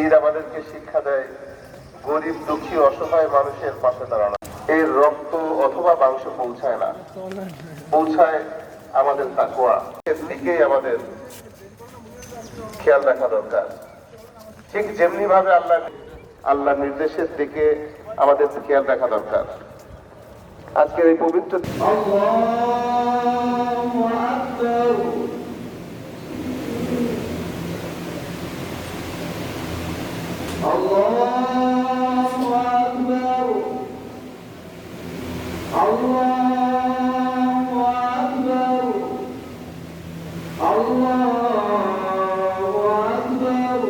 ঈদ আমাদেরকে শিক্ষা দেয় গরিব দুঃখী অসহায় মানুষের পাশে দাঁড়ানো। এর রক্ত অথবা মাংস পৌঁছায় না, পৌঁছায় আমাদের তাকওয়া। এর দিকেই আমাদের খেয়াল রাখা দরকার। ঠিক যেমনি ভাবে আল্লাহ নির্দেশের দিকে আমাদের খেয়াল রাখা দরকার। আজকের এই পবিত্র আল্লাহু আকবার, আল্লাহু আকবার, আল্লাহু আকবার, আল্লাহু আকবার।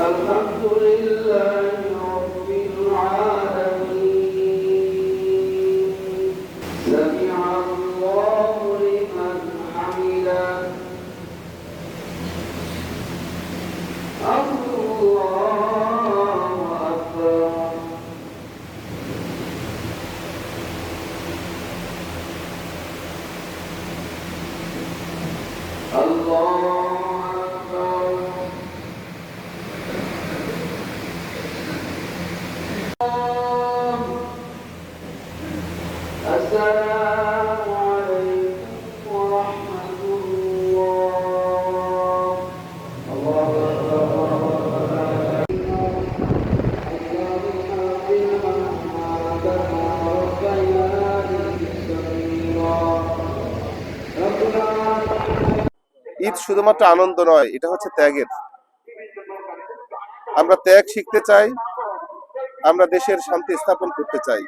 আলহামদুলিল্লাহি রাব্বিল আলামিন। সামিআ আল্লাহু লিমান হামিদাহ। আল্লাহু আকবার। আল্লাহু আকবার। আসসালামু আলাইকুম ওয়া রাহমাতুল্লাহ। আল্লাহু ঈদ শুধুমাত্র আনন্দ নয়, এটা হচ্ছে ত্যাগের। আমরা ত্যাগ শিখতে চাই, আমরা দেশের শান্তি স্থাপন করতে চাই।